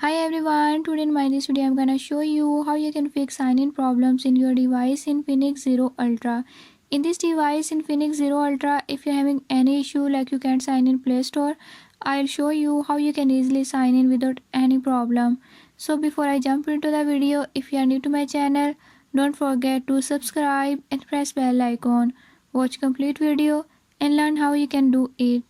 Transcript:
Hi everyone, today in this video I'm gonna show you how you can fix sign-in problems in your device Infinix Zero Ultra. In this device Infinix Zero Ultra, if you're having any issue like you can't sign in Play Store, I'll show you how you can easily sign in without any problem. So before I jump into the video, if you are new to my channel, don't forget to subscribe and press bell icon. Watch complete video and learn how you can do it.